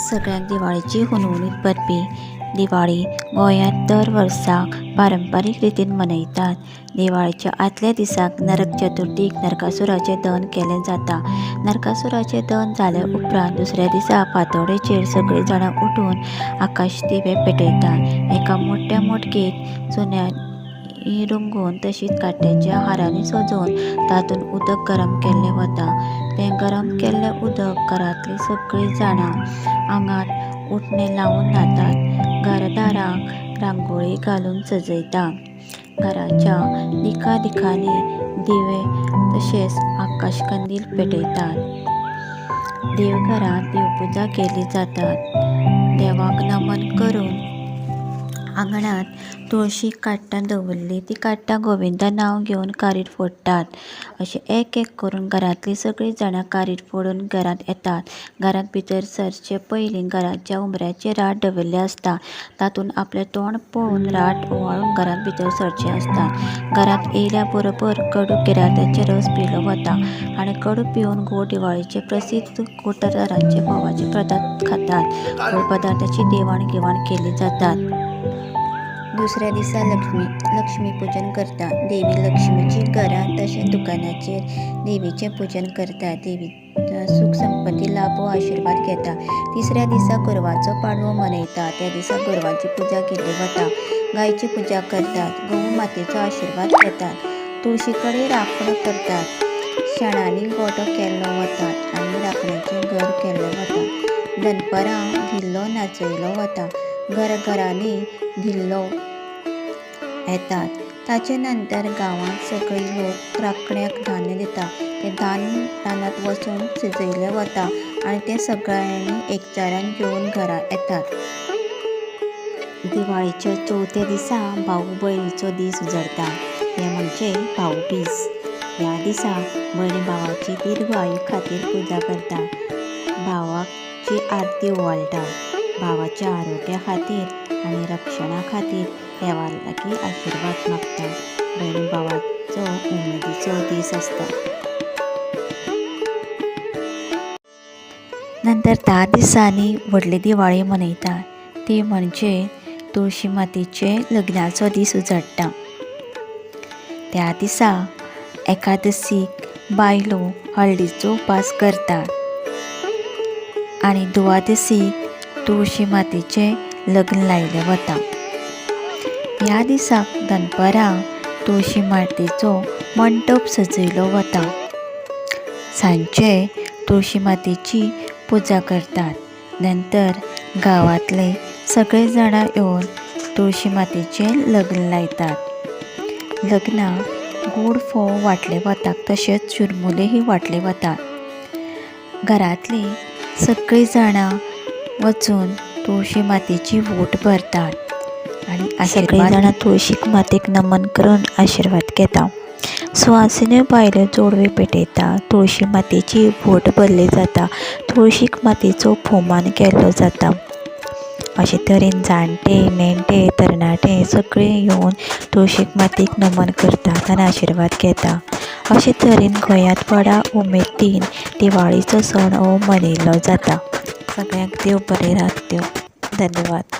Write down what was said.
सगळ्यांक दिवाळीची हुनहुनीत भरपी दिवाळी गोंयांत दर वर्साक पारंपारीक रितीन मनयतात। दिवाळीच्या आदल्या दिसाक नरक चतुर्थीक नरकासुराचें दहन केलें जाता। नरकासुराचें दहन जाल्या उपरांत दुसऱ्या दिसा फांतोडेचेर सगळीं जाणां उठून आकाश दिवे पेटयतात। एका मोठ्या मडकेक चुन्यांनी रंगोवन तशीच काट्याच्या हारांनी सजोवन तातूंत उदक गरम केल्लें वता। तें गरम केल्लें उदक घरांतलीं सगळीं जाणां आंगांत उटणें लावन न्हातात। घरदाराक रांगोळी घालून सजयतात। घराच्या दिकांनी दिवे तशेंच आकाशकंदील पेटयतात। देवघरांत देवपुजा केली जाता। देवाक नमन करून आंगणांत तुळशी काट्टां दवरली ती काट्टां गोविंदा नांव घेवन कारीट फोडटात। अशें एक एक करून घरांतलीं सगळीं जाणां कारीट फोडून घरांत येतात। घरांत भितर सरचे पयलीं घराच्या उमऱ्याचेर राट दवरलें आसता। तातूंत आपलें तोंड पळोवन राट ओवाळून घरांत भितर सरचें आसता। घरांत येयल्या बरोबर कडू किरायत्याचो रस पिलो वता आनी कडू पिवन गोड दिवाळीचे प्रसिद्ध घोटादारांचे फोवाचे पदार्थ खातात। गोड पदार्थाची देवाण घेवाण केली जाता। दुसऱ्या दिसा लक्ष्मी पूजन करतात। देवी लक्ष्मीची घरांत तशेंच दुकानाचेर देवीचें पूजन करतात। देवीचो सुख संपत्ती लाभो आशिर्वाद घेता। तिसऱ्या दिसा गोरवांचो पाडवो मनयतात। त्या दिसा गोरवांची पुजा केली वता। गायची पुजा करतात। गोव मातेचो आशिर्वाद घेतात। तुळशी कडेन राखण करतात। शेणांनी गोठो केल्लो वता आनी राखण्याचें घर केल्लें वता। दनपारां धिल्लो नाचयलो वता। घरांनी धिल्लो येतात। ताचे नंतर गांवांत सगळे लोक राखण्याक धान्य दितात। तें धान्य रानांत वचून शिजयलें वता आनी तें सगळ्यांनी एकचारान घेवन घरा येतात। दिवाळीच्या चवथ्या दिसा भाऊ भयणीचो दीस उजळटा। हें म्हणजे भाऊबीज। ह्या दिसा भयण भावाची दीर्घ आयु खातीर पुजा करता। भावाची आरती ओवाळटा। भावाच्या आरोग्या खातीर आनी रक्षणा खातीर देवा लागीं आशिर्वाद मागता। भयण भावाचो उमेदीचो दीस आसता। नंतर 10 दिसांनी व्हडली दिवाळी मनयतात। ती म्हणजे तुळशी मातेचे लग्नाचो दीस उजळटा। त्या दिसा एकादशीक बायलो हळदीचो उपास करतात आनी दुवादशीक तुळशी मातेचें लग्न लायलें वता। ह्या दिसाक दनपारां तुळशी मातेचो मंटप सजयलो वता। सांजे तुळशी मातेची पुजा करतात। नंतर गांवांतले सगळे जाणां येवन तुळशी मातेचें लग्न लायतात। लग्नाक गोड फोव वांटले वतात तशेंच चिरमुलेंय वांटले वतात। घरांतलीं सगळीं जाणां वचून तुळशी मातेची व्होट भरतात आनी सगळीं जाणां तुळशी मातेक नमन करून आशिर्वाद घेता। सुवासिन्यो बायलो जोडवे पेटयता। तुळशी मातेची व्होट भरली जाता। तुळशी मातेचो भोवमान केल्लो जाता। अशे तरेन जाणटे नेणटे तरणाटे सगळे येवन तुळशी मातेक नमन करतात आनी आशिर्वाद घेता। अशे तरेन गोंयांत व्हडा उमेदीन दिवाळीचो सण हो मनयलो जाता। सगळ्यांक देव बरें राखूं। धन्यवाद।